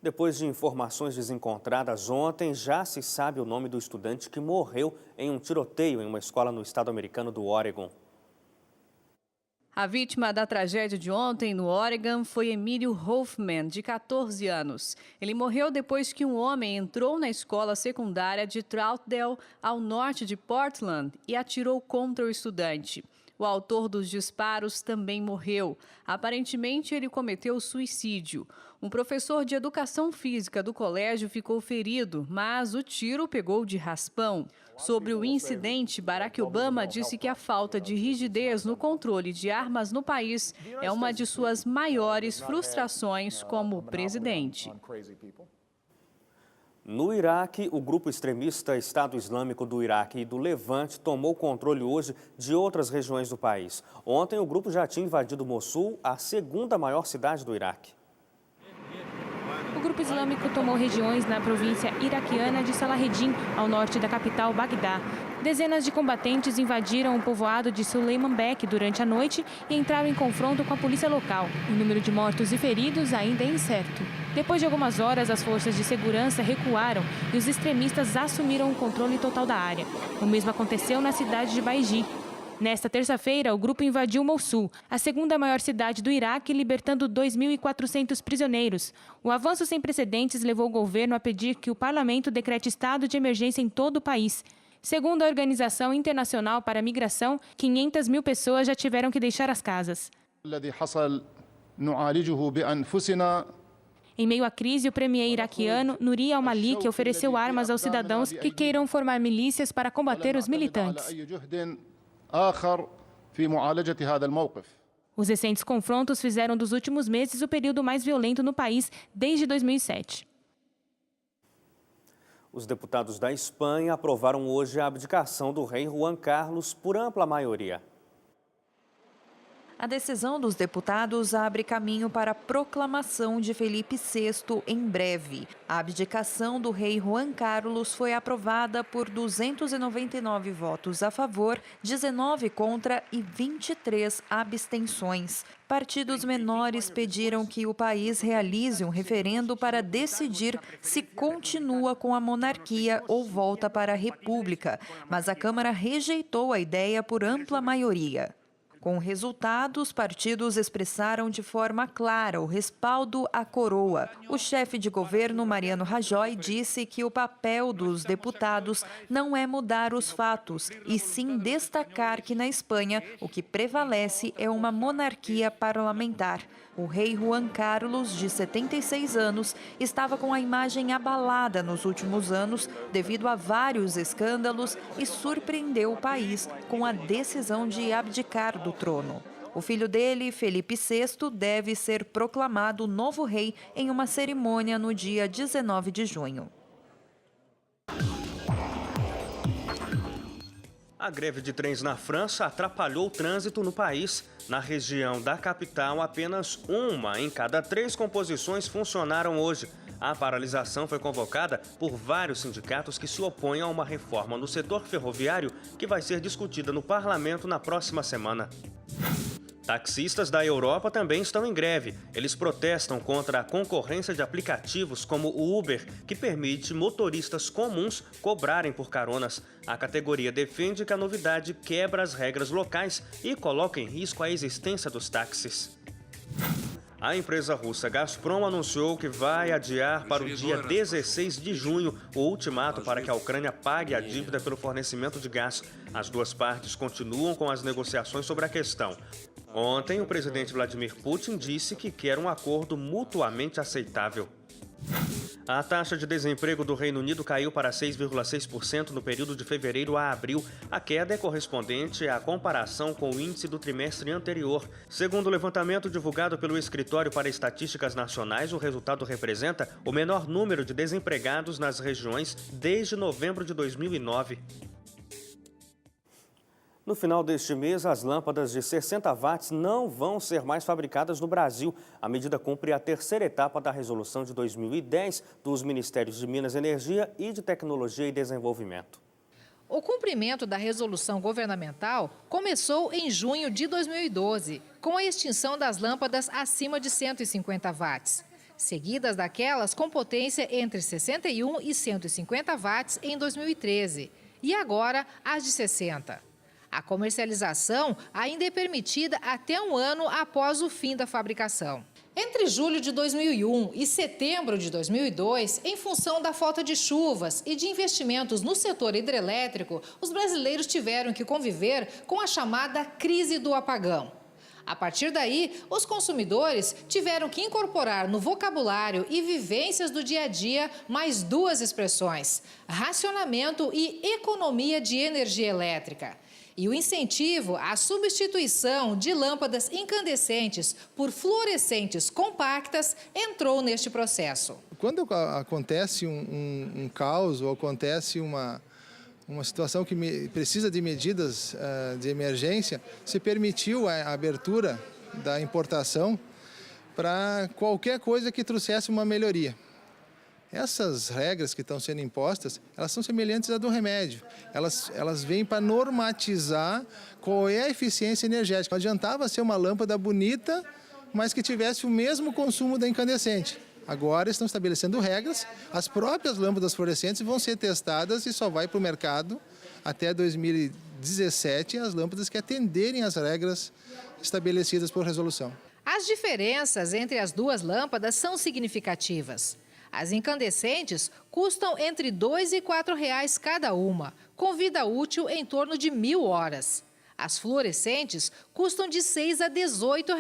Depois de informações desencontradas ontem, já se sabe o nome do estudante que morreu em um tiroteio em uma escola no estado americano do Oregon. A vítima da tragédia de ontem no Oregon foi Emílio Hoffman, de 14 anos. Ele morreu depois que um homem entrou na escola secundária de Troutdale, ao norte de Portland, e atirou contra o estudante. O autor dos disparos também morreu. Aparentemente, ele cometeu suicídio. Um professor de educação física do colégio ficou ferido, mas o tiro pegou de raspão. Sobre o incidente, Barack Obama disse que a falta de rigidez no controle de armas no país é uma de suas maiores frustrações como presidente. No Iraque, o grupo extremista Estado Islâmico do Iraque e do Levante tomou o controle hoje de outras regiões do país. Ontem, o grupo já tinha invadido Mossul, a segunda maior cidade do Iraque. O grupo islâmico tomou regiões na província iraquiana de Salaheddin, ao norte da capital Bagdá. Dezenas de combatentes invadiram o povoado de Suleimanbek durante a noite e entraram em confronto com a polícia local. O número de mortos e feridos ainda é incerto. Depois de algumas horas, as forças de segurança recuaram e os extremistas assumiram o controle total da área. O mesmo aconteceu na cidade de Baiji. Nesta terça-feira, o grupo invadiu Mossul, a segunda maior cidade do Iraque, libertando 2.400 prisioneiros. O avanço sem precedentes levou o governo a pedir que o parlamento decrete estado de emergência em todo o país. Segundo a Organização Internacional para a Migração, 500 mil pessoas já tiveram que deixar as casas. Em meio à crise, o premier iraquiano Nouri al-Maliki ofereceu armas aos cidadãos que queiram formar milícias para combater os militantes. Os recentes confrontos fizeram dos últimos meses o período mais violento no país desde 2007. Os deputados da Espanha aprovaram hoje a abdicação do rei Juan Carlos por ampla maioria. A decisão dos deputados abre caminho para a proclamação de Felipe VI em breve. A abdicação do rei Juan Carlos foi aprovada por 299 votos a favor, 19 contra e 23 abstenções. Partidos menores pediram que o país realize um referendo para decidir se continua com a monarquia ou volta para a república, mas a Câmara rejeitou a ideia por ampla maioria. Com o resultado, os partidos expressaram de forma clara o respaldo à coroa. O chefe de governo, Mariano Rajoy, disse que o papel dos deputados não é mudar os fatos, e sim destacar que na Espanha o que prevalece é uma monarquia parlamentar. O rei Juan Carlos, de 76 anos, estava com a imagem abalada nos últimos anos devido a vários escândalos e surpreendeu o país com a decisão de abdicar do trono. O filho dele, Felipe VI, deve ser proclamado novo rei em uma cerimônia no dia 19 de junho. A greve de trens na França atrapalhou o trânsito no país. Na região da capital, apenas uma em cada 3 composições funcionaram hoje. A paralisação foi convocada por vários sindicatos que se opõem a uma reforma no setor ferroviário que vai ser discutida no parlamento na próxima semana. Taxistas da Europa também estão em greve. Eles protestam contra a concorrência de aplicativos como o Uber, que permite motoristas comuns cobrarem por caronas. A categoria defende que a novidade quebra as regras locais e coloca em risco a existência dos táxis. A empresa russa Gazprom anunciou que vai adiar para o dia 16 de junho o ultimato para que a Ucrânia pague a dívida pelo fornecimento de gás. As duas partes continuam com as negociações sobre a questão. Ontem, o presidente Vladimir Putin disse que quer um acordo mutuamente aceitável. A taxa de desemprego do Reino Unido caiu para 6,6% no período de fevereiro a abril. A queda é correspondente à comparação com o índice do trimestre anterior. Segundo o levantamento divulgado pelo Escritório para Estatísticas Nacionais, o resultado representa o menor número de desempregados nas regiões desde novembro de 2009. No final deste mês, as lâmpadas de 60 watts não vão ser mais fabricadas no Brasil. A medida cumpre a terceira etapa da resolução de 2010 dos Ministérios de Minas e Energia e de Tecnologia e Desenvolvimento. O cumprimento da resolução governamental começou em junho de 2012, com a extinção das lâmpadas acima de 150 watts. seguidas daquelas com potência entre 61 e 150 watts em 2013 e agora as de 60. A comercialização ainda é permitida até um ano após o fim da fabricação. Entre julho de 2001 e setembro de 2002, em função da falta de chuvas e de investimentos no setor hidrelétrico, os brasileiros tiveram que conviver com a chamada crise do apagão. A partir daí, os consumidores tiveram que incorporar no vocabulário e vivências do dia a dia mais duas expressões: racionamento e economia de energia elétrica. E o incentivo à substituição de lâmpadas incandescentes por fluorescentes compactas entrou neste processo. Quando acontece um caos ou acontece uma situação que precisa de medidas de emergência, se permitiu a abertura da importação para qualquer coisa que trouxesse uma melhoria. Essas regras que estão sendo impostas, elas são semelhantes à do remédio. Elas vêm para normatizar qual é a eficiência energética. Não adiantava ser uma lâmpada bonita, mas que tivesse o mesmo consumo da incandescente. Agora estão estabelecendo regras, as próprias lâmpadas fluorescentes vão ser testadas e só vai para o mercado até 2017 as lâmpadas que atenderem às regras estabelecidas por resolução. As diferenças entre as duas lâmpadas são significativas. As incandescentes custam entre R$ 2 e R$ 4 cada uma, com vida útil em torno de 1.000 horas. As fluorescentes custam de R$ 6 a R$ 18,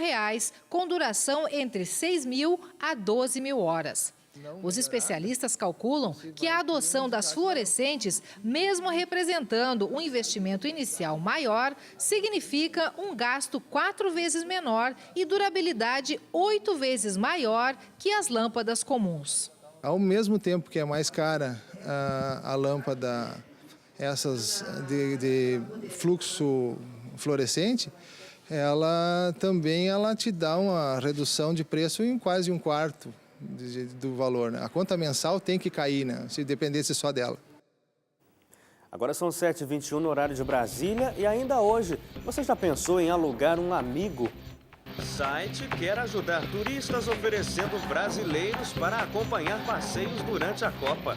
com duração entre 6.000 a 12.000 horas. Os especialistas calculam que a adoção das fluorescentes, mesmo representando um investimento inicial maior, significa um gasto 4 vezes menor e durabilidade 8 vezes maior que as lâmpadas comuns. Ao mesmo tempo que é mais cara a lâmpada, essas de fluxo fluorescente, ela te dá uma redução de preço em quase um quarto do valor, né? A conta mensal tem que cair, né? Se dependesse só dela. Agora são 7h21 no horário de Brasília e ainda hoje, você já pensou em alugar um amigo? O site quer ajudar turistas oferecendo brasileiros para acompanhar passeios durante a Copa.